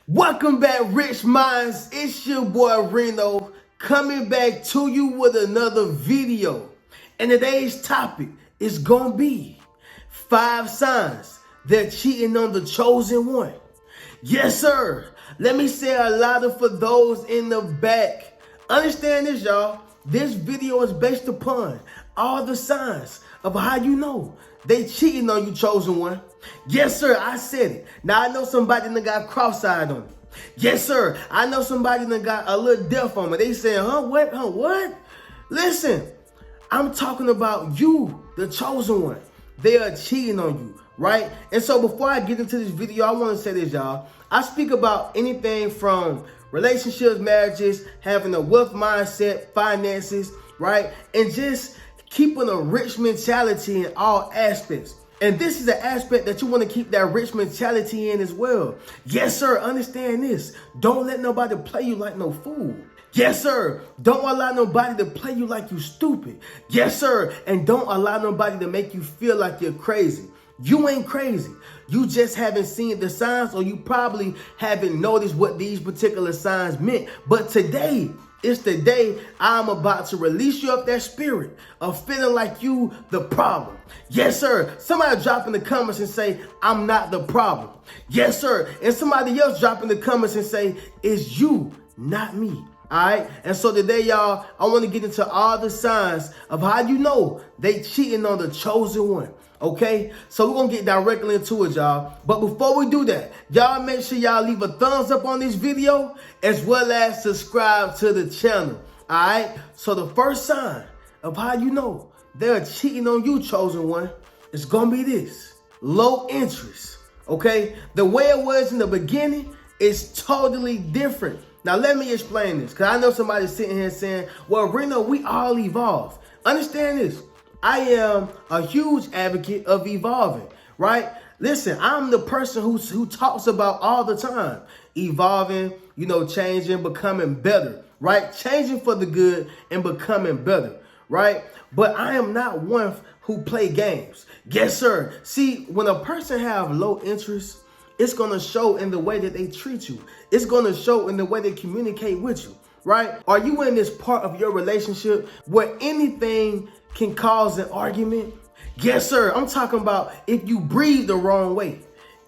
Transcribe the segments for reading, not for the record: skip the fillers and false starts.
Welcome back, Rich Minds. It's your boy Reno coming back to you with another video. And today's topic is gonna be 5 signs that cheating on the chosen one. Yes, sir. Let me say a louder for those in the back. Understand this, y'all. This video is based upon all the signs of how you know they cheating on you, chosen one. Yes, sir, I said it. Now, I know somebody that got cross-eyed on it. Yes, sir, I know somebody that got a little deaf on me. They saying, what? Listen, I'm talking about you, the chosen one. They are cheating on you, right? And so before I get into this video, I want to say this, y'all. I speak about anything from relationships, marriages, having a wealth mindset, finances, right? And just keeping a rich mentality in all aspects. And this is an aspect that you want to keep that rich mentality in as well. Yes, sir, understand this. Don't let nobody play you like no fool. Yes, sir. Don't allow nobody to play you like you stupid. Yes, sir. And don't allow nobody to make you feel like you're crazy. You ain't crazy. You just haven't seen the signs, or you probably haven't noticed what these particular signs meant. But today, it's the day I'm about to release you of that spirit of feeling like you the problem. Yes, sir. Somebody drop in the comments and say, I'm not the problem. Yes, sir. And somebody else drop in the comments and say, it's you, not me. All right. And so today, y'all, I want to get into all the signs of how you know they cheating on the chosen one. Okay, so we're going to get directly into it, y'all. But before we do that, y'all make sure y'all leave a thumbs up on this video as well as subscribe to the channel. All right, so the first sign of how you know they're cheating on you, chosen one, is going to be this: low interest. Okay, the way it was in the beginning is totally different. Now, let me explain this, because I know somebody's sitting here saying, well, Reno, we all evolve. Understand this. I am a huge advocate of evolving, right? Listen, I'm the person who talks about all the time, evolving, changing, becoming better, right? Changing for the good and becoming better, right? But I am not one who play games. Yes, sir. See, when a person have low interest, it's going to show in the way that they treat you. It's going to show in the way they communicate with you, right? Are you in this part of your relationship where anything can cause an argument? Yes, sir. I'm talking about if you breathe the wrong way,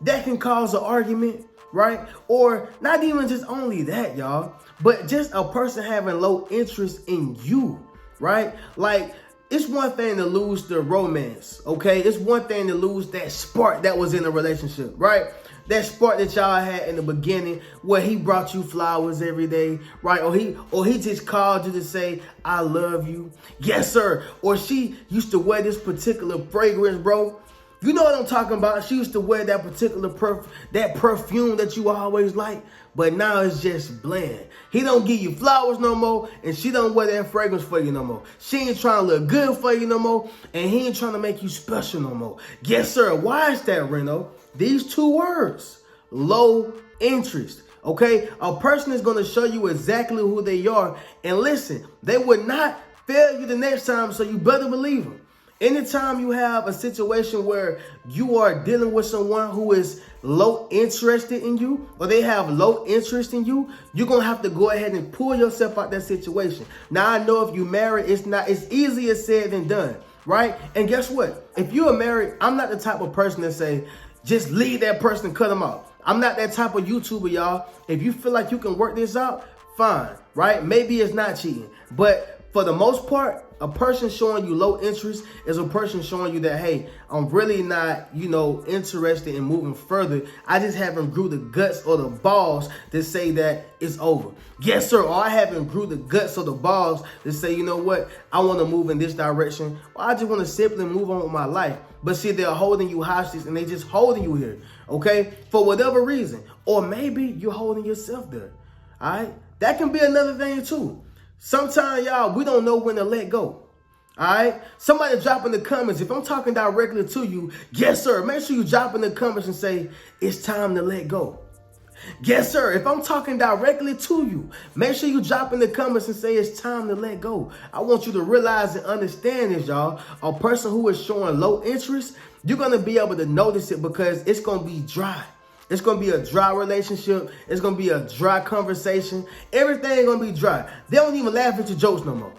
that can cause an argument, right? Or not even just only that, y'all, but just a person having low interest in you, right? Like, it's one thing to lose the romance, okay? It's one thing to lose that spark that was in a relationship, right? That spark that y'all had in the beginning where he brought you flowers every day, right? Or he just called you to say, I love you. Yes, sir. Or she used to wear this particular fragrance, bro. You know what I'm talking about. She used to wear that particular perfume that you always like, but now it's just bland. He don't give you flowers no more, and she don't wear that fragrance for you no more. She ain't trying to look good for you no more, and he ain't trying to make you special no more. Yes, sir. Why is that, Reno? These 2 words, low interest. Okay, a person is going to show you exactly who they are, and listen, they would not fail you the next time, so you better believe them. Anytime you have a situation where you are dealing with someone who is low interested in you, or they have low interest in you, you're going to have to go ahead and pull yourself out that situation. Now, I know if you married, it's easier said than done, right? And guess what? If you are married, I'm not the type of person that say, just leave that person and cut them off. I'm not that type of YouTuber, y'all. If you feel like you can work this out, fine, right? Maybe it's not cheating, but for the most part, a person showing you low interest is a person showing you that, hey, I'm really not, interested in moving further. I just haven't grew the guts or the balls to say that it's over. Yes, sir. Or I haven't grew the guts or the balls to say, you know what, I want to move in this direction. Or I just want to simply move on with my life. But see, they're holding you hostage and they just holding you here, okay, for whatever reason. Or maybe you're holding yourself there, all right? That can be another thing too. Sometimes, y'all, we don't know when to let go. All right? Somebody drop in the comments. If I'm talking directly to you, yes, sir, make sure you drop in the comments and say, it's time to let go. Yes, sir. If I'm talking directly to you, make sure you drop in the comments and say it's time to let go. I want you to realize and understand this, y'all. A person who is showing low interest, you're going to be able to notice it because it's going to be dry. It's going to be a dry relationship. It's going to be a dry conversation. Everything going to be dry. They don't even laugh at your jokes no more.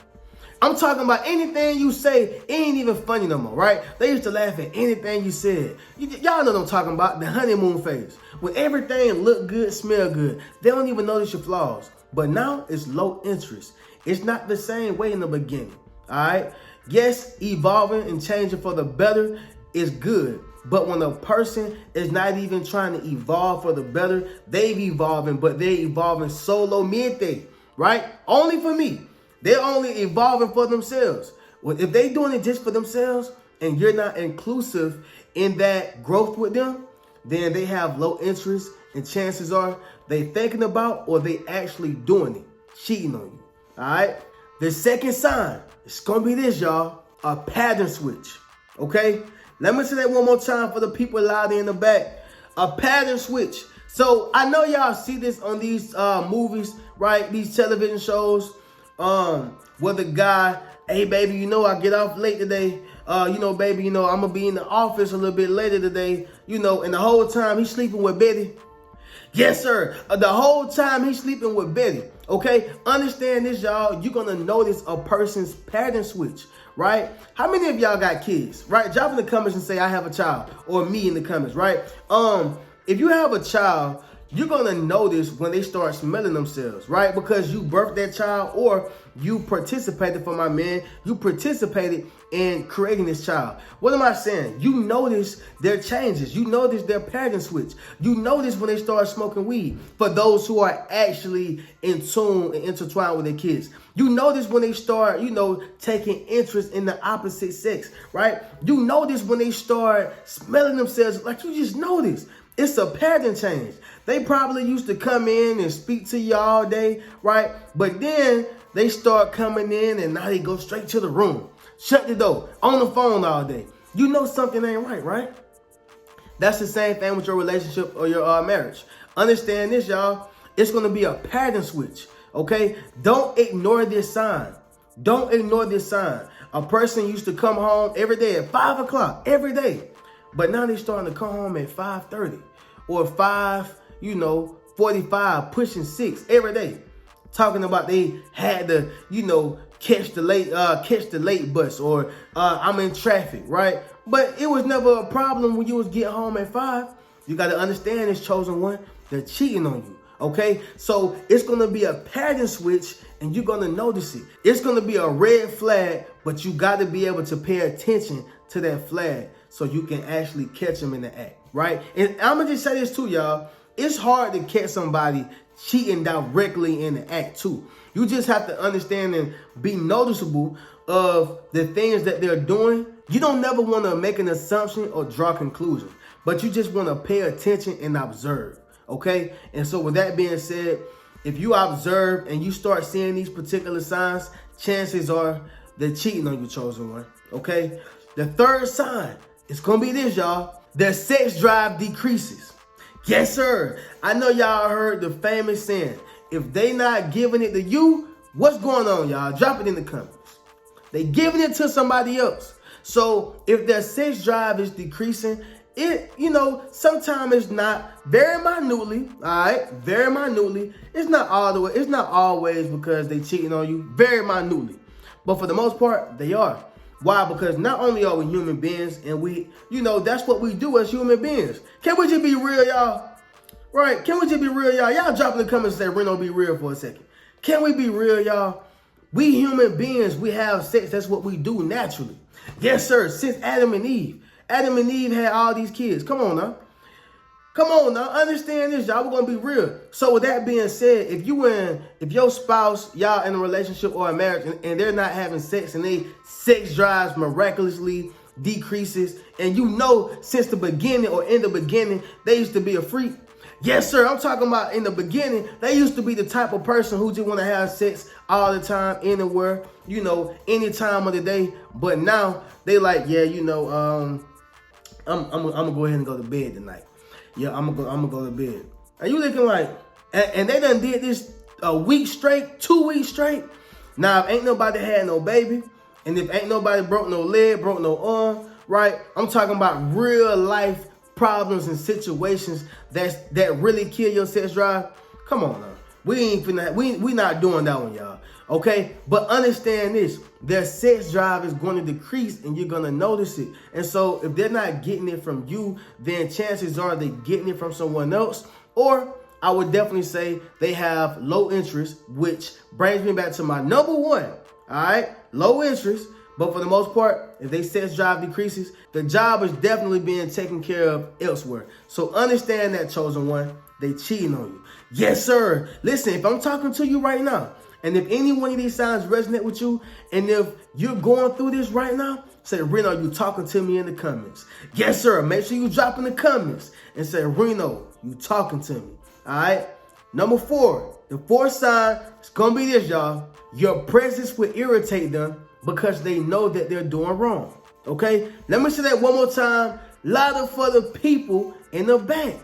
I'm talking about anything you say, it ain't even funny no more, right? They used to laugh at anything you said. Y'all know what I'm talking about, the honeymoon phase. When everything look good, smell good, they don't even notice your flaws. But now it's low interest. It's not the same way in the beginning, all right? Yes, evolving and changing for the better is good. But when a person is not even trying to evolve for the better, they've evolving, but they're evolving solo mente, right? Only for me. They're only evolving for themselves. Well, if they're doing it just for themselves and you're not inclusive in that growth with them, then they have low interest, and chances are they thinking about or they actually doing it, cheating on you. All right. The second sign, it's going to be this, y'all, a pattern switch. Okay. Let me say that one more time for the people loud in the back. A pattern switch. So I know y'all see this on these movies, right? These television shows. Where the guy, hey baby, you know I get off late today. Baby, I'm gonna be in the office a little bit later today. And the whole time he's sleeping with Betty. Yes, sir. The whole time he's sleeping with Betty. Okay, understand this, y'all. You're gonna notice a person's pattern switch, right? How many of y'all got kids, right? Drop in the comments and say I have a child, or me in the comments, right? If you have a child, you're going to notice when they start smelling themselves, right? Because you birthed that child, or you participated, for my man, you participated in creating this child. What am I saying? You notice their changes. You notice their pattern switch. You notice when they start smoking weed, for those who are actually in tune and intertwined with their kids. You notice when they start, taking interest in the opposite sex, right? You notice when they start smelling themselves, like you just notice. It's a pattern change. They probably used to come in and speak to you all day, right? But then they start coming in and now they go straight to the room. Shut the door, on the phone all day. You know something ain't right, right? That's the same thing with your relationship or your marriage. Understand this, y'all. It's going to be a pattern switch, okay? Don't ignore this sign. Don't ignore this sign. A person used to come home every day at 5 o'clock, every day. But now they're starting to come home at 5:30 or 5:45, pushing 6 every day. Talking about they had to, catch the late bus, or I'm in traffic, right? But it was never a problem when you was getting home at 5. You got to understand this, chosen one, they're cheating on you. Okay, so it's going to be a pattern switch and you're going to notice it. It's going to be a red flag, but you got to be able to pay attention to that flag so you can actually catch them in the act, right? And I'm going to just say this too, y'all. It's hard to catch somebody cheating directly in the act too. You just have to understand and be noticeable of the things that they're doing. You don't never want to make an assumption or draw conclusions, but you just want to pay attention and observe. Okay, and so with that being said, if you observe and you start seeing these particular signs, chances are they're cheating on your chosen one. Okay, the third sign is gonna be this, y'all. Their sex drive decreases. Yes, sir. I know y'all heard the famous saying, if they not giving it to you, what's going on, y'all? Drop it in the comments. They giving it to somebody else. So if their sex drive is decreasing, it, sometimes it's not very minutely, all right? Very minutely. It's not all the way. It's not always because they cheating on you, very minutely. But for the most part, they are. Why? Because not only are we human beings and we, that's what we do as human beings. Can we just be real, y'all? Right? Can we just be real, y'all? Y'all drop in the comments and say, Reno, be real for a second. Can we be real, y'all? We human beings, we have sex. That's what we do naturally. Yes, sir. Since Adam and Eve. Adam and Eve had all these kids. Come on now. Come on now. Understand this, y'all. We're going to be real. So with that being said, if your spouse, y'all in a relationship or a marriage and they're not having sex and they sex drives miraculously decreases, and since the beginning or in the beginning, they used to be a freak. Yes, sir. I'm talking about in the beginning, they used to be the type of person who just want to have sex all the time, anywhere, any time of the day. But now they like, yeah, I'm gonna go ahead and go to bed tonight. Yeah, I'm gonna go to bed. And you looking like, and they done did this a week straight, 2 weeks straight. Now, if ain't nobody had no baby, and if ain't nobody broke no leg, broke no arm, right? I'm talking about real life problems and situations that really kill your sex drive, come on now. We not doing that one, y'all. Okay? But understand this. Their sex drive is going to decrease and you're going to notice it. And so if they're not getting it from you, then chances are they're getting it from someone else. Or I would definitely say they have low interest, which brings me back to my number one. All right? Low interest. But for the most part, if they sex drive decreases, the job is definitely being taken care of elsewhere. So understand that, chosen one. They cheating on you. Yes, sir. Listen, if I'm talking to you right now, and if any one of these signs resonate with you, and if you're going through this right now, say, Reno, you talking to me in the comments. Yes, sir. Make sure you drop in the comments and say, Reno, you talking to me. All right. Number 4, the 4th sign is going to be this, y'all. Your presence will irritate them because they know that they're doing wrong. Okay. Let me say that one more time. Louder for the people in the back.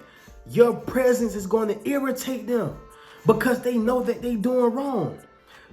Your presence is going to irritate them because they know that they doing wrong.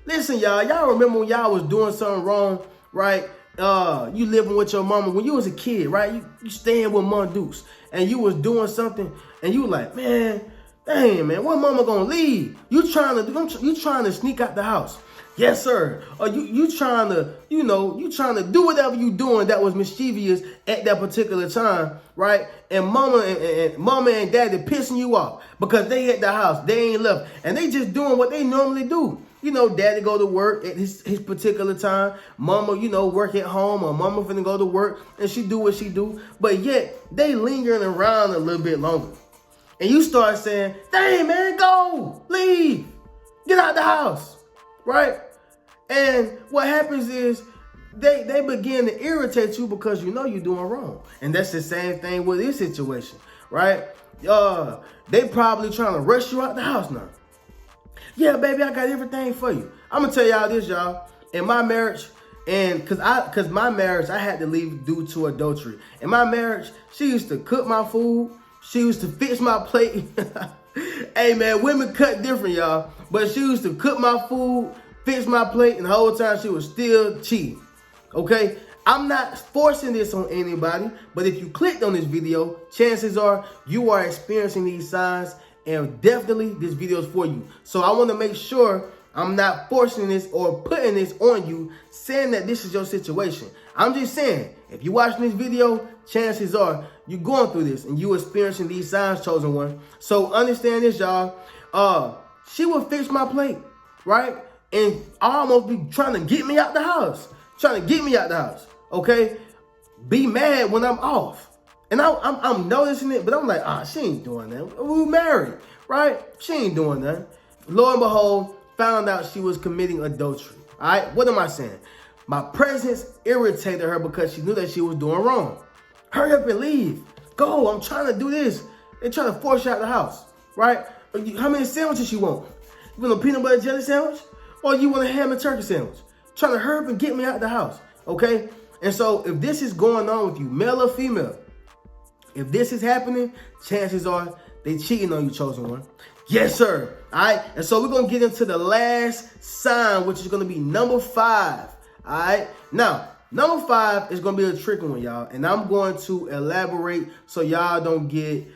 Listen, y'all remember when y'all was doing something wrong, right? You living with your mama when you was a kid, right? You staying with Mom Dukes and you was doing something and you were like, man, dang, man, when mama gonna leave? You trying to sneak out the house. Yes, sir. Or you trying to, you trying to do whatever you doing that was mischievous at that particular time, right? And mama and daddy pissing you off because they at the house, they ain't left, and they just doing what they normally do. Daddy go to work at his particular time. Mama, work at home, or mama finna go to work and she do what she do. But yet they lingering around a little bit longer. And you start saying, dang, man, go, leave, get out the house. Right? And what happens is they begin to irritate you because you're doing wrong. And that's the same thing with this situation, right? They probably trying to rush you out the house now. Yeah, baby, I got everything for you. I'm gonna tell y'all this, y'all. In my marriage, and cause my marriage, I had to leave due to adultery. In my marriage, she used to cook my food. She used to fix my plate. Hey, man, women cut different, y'all. But she used to cook my food, fix my plate, and the whole time she was still cheating. Okay? I'm not forcing this on anybody, but if you clicked on this video, chances are you are experiencing these signs, and definitely this video is for you. So I want to make sure I'm not forcing this or putting this on you, saying that this is your situation. I'm just saying, if you're watching this video, chances are you're going through this and you experiencing these signs, chosen one. So understand this, y'all. She would fix my plate, right? And almost be trying to get me out the house. Okay? Be mad when I'm off. And I'm noticing it, but I'm like, she ain't doing that. We were married, right? She ain't doing that. Lo and behold, found out she was committing adultery. All right? What am I saying? My presence irritated her because she knew that she was doing wrong. Hurry up and leave. Go, I'm trying to do this. They're trying to force you out the house, right? How many sandwiches you want? You want a peanut butter jelly sandwich? Or you want a ham and turkey sandwich? Trying to hurry up and get me out the house, okay? And so if this is going on with you, male or female, if this is happening, chances are they cheating on you, chosen one. Yes, sir. All right. And so we're going to get into the last sign, which is going to be number 5. All right. Now, number 5 is going to be a tricky one, y'all. And I'm going to elaborate so y'all don't get,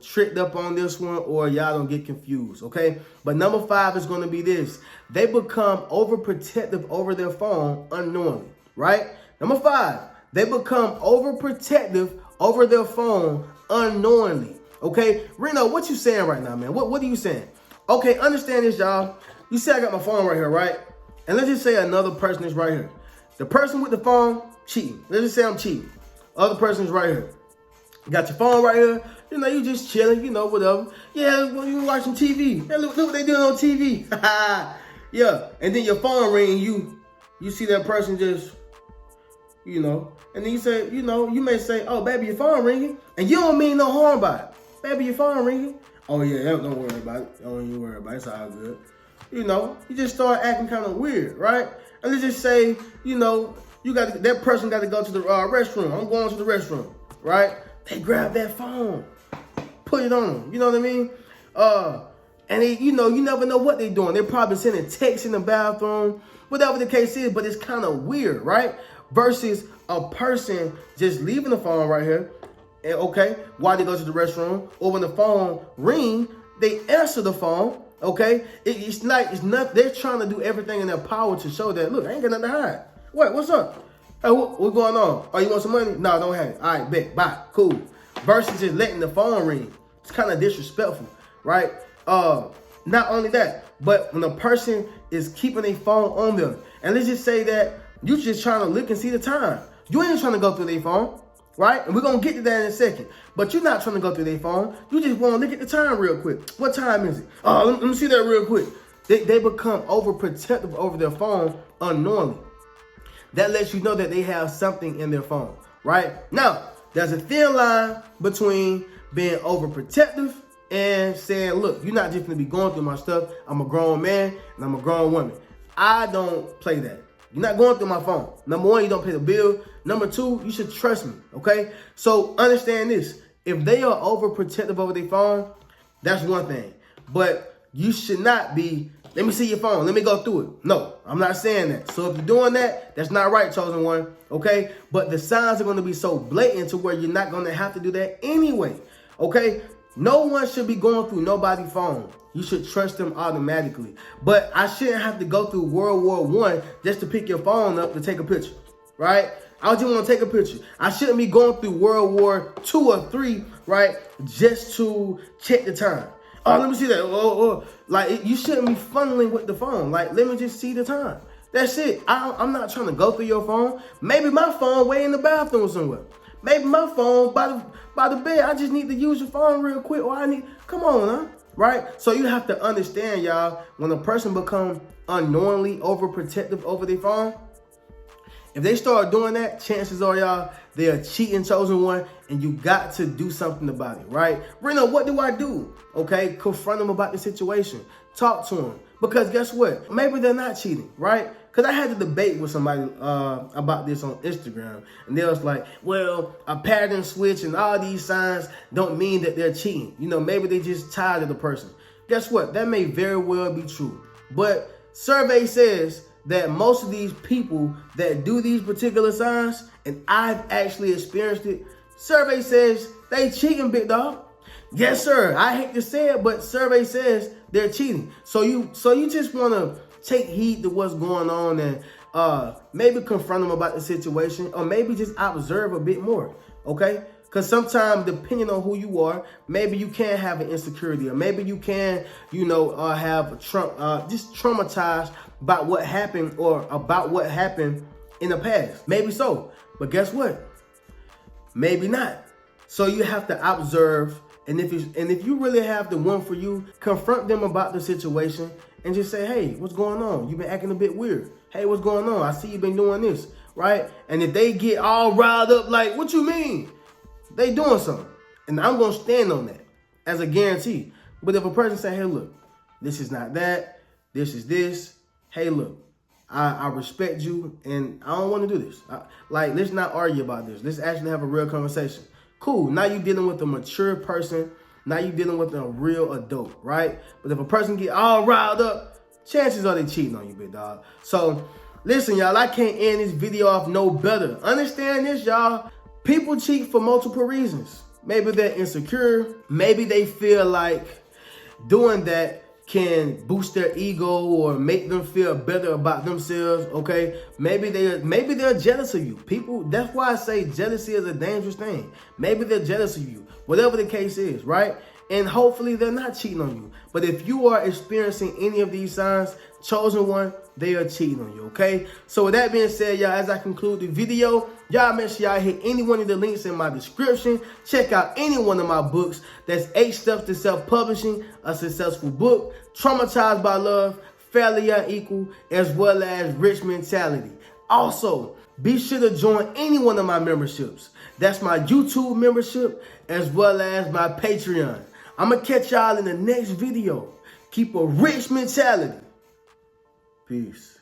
tricked up on this one or y'all don't get confused. Okay. But number 5 is going to be this. They become overprotective over their phone unknowingly. Right. Number 5, they become overprotective over their phone unknowingly. Okay, Reno, what you saying right now, man? What are you saying? Okay, understand this, y'all. You see I got my phone right here, right? And let's just say another person is right here. The person with the phone, cheating. Let's just say I'm cheating. Other person is right here. You got your phone right here. You just chilling, whatever. Yeah, well, you watching TV. Hey, look what they doing on TV. Yeah, and then your phone ring, you see that person just, and then you say, you may say, oh, baby, your phone ringing. And you don't mean no harm by it. Baby, your phone ringing. Oh, yeah, don't worry about it. Don't even worry about it. It's all good. You just start acting kind of weird, right? And let's just say, that person got to go to the restroom. I'm going to the restroom, right? They grab that phone, put it on them. You know what I mean? And they, you never know what they're doing. They're probably sending texts in the bathroom, whatever the case is, but it's kind of weird, right? Versus a person just leaving the phone right here And okay, while they go to the restroom, or when the phone ring, they answer the phone. Okay, it's not. They're trying to do everything in their power to show that, look, I ain't got nothing to hide. What's up? Hey, what's going on? Oh, you want some money? No, don't have it. All right, bet, bye, cool. Versus just letting the phone ring. It's kind of disrespectful, right? Not only that, but when a person is keeping a phone on them, and let's just say that you just trying to look and see the time. You ain't trying to go through their phone, right? And we're going to get to that in a second. But you're not trying to go through their phone. You just want to look at the time real quick. What time is it? Oh, let me see that real quick. They become overprotective over their phone unknowingly. That lets you know that they have something in their phone, right? Now, there's a thin line between being overprotective and saying, look, you're not just going to be going through my stuff. I'm a grown man and I'm a grown woman. I don't play that. You're not going through my phone. Number one, you don't pay the bill. Number two, you should trust me, okay? So understand this. If they are overprotective over their phone, that's one thing. But you should not be, let me see your phone. Let me go through it. No, I'm not saying that. So if you're doing that, that's not right, chosen one, okay? But the signs are going to be so blatant to where you're not going to have to do that anyway, okay? No one should be going through nobody's phone. You should trust them automatically. But I shouldn't have to go through World War I just to pick your phone up to take a picture, right? I just want to take a picture. I shouldn't be going through World War II or III, right, just to check the time. Oh, let me see that. Like, you shouldn't be funneling with the phone. Like, let me just see the time. That's it. I'm not trying to go through your phone. Maybe my phone way in the bathroom somewhere. Maybe my phone by the bed. I just need to use your phone real quick. Or come on, huh? Right? So you have to understand, y'all, when a person becomes unknowingly overprotective over their phone, if they start doing that, chances are, y'all, they are cheating, chosen one, and you got to do something about it, right? Reno, what do I do? Okay, confront them about the situation. Talk to them. Because guess what? Maybe they're not cheating, right? Because I had a debate with somebody about this on Instagram. And they was like, well, a pattern switch and all these signs don't mean that they're cheating. You know, maybe they just tired of the person. Guess what? That may very well be true. But survey says that most of these people that do these particular signs, and I've actually experienced it, survey says they cheating, big dog. Yes, sir. I hate to say it, but survey says they're cheating. So you just want to take heed to what's going on and maybe confront them about the situation, or maybe just observe a bit more, okay? Because sometimes, depending on who you are, maybe you can have an insecurity, or maybe you can, have just traumatized about what happened or about what happened in the past. Maybe so, but guess what? Maybe not. So you have to observe, and if you really have the one for you, confront them about the situation and just say, hey, what's going on? You've been acting a bit weird. Hey, what's going on? I see you've been doing this, right? And if they get all riled up, like, what you mean? They doing something. And I'm going to stand on that as a guarantee. But if a person say, hey, look, this is not that, this is this. Hey, look, I respect you and I don't want to do this. Let's not argue about this. Let's actually have a real conversation. Cool. Now you're dealing with a mature person. Now you're dealing with a real adult, right? But if a person get all riled up, chances are they cheating on you, big dog. So listen, y'all, I can't end this video off no better. Understand this, y'all. People cheat for multiple reasons. Maybe they're insecure. Maybe they feel like doing that can boost their ego or make them feel better about themselves, okay? Maybe they're jealous of you. People, that's why I say jealousy is a dangerous thing. Maybe they're jealous of you, whatever the case is, right? And hopefully they're not cheating on you. But if you are experiencing any of these signs, chosen one, they are cheating on you, okay? So with that being said, y'all, as I conclude the video, y'all make sure y'all hit any one of the links in my description. Check out any one of my books. That's 8 Steps to Self-Publishing, a Successful Book, Traumatized by Love, Fairly Unequal, as well as Rich Mentality. Also, be sure to join any one of my memberships. That's my YouTube membership, as well as my Patreon. I'm going to catch y'all in the next video. Keep a rich mentality. Peace.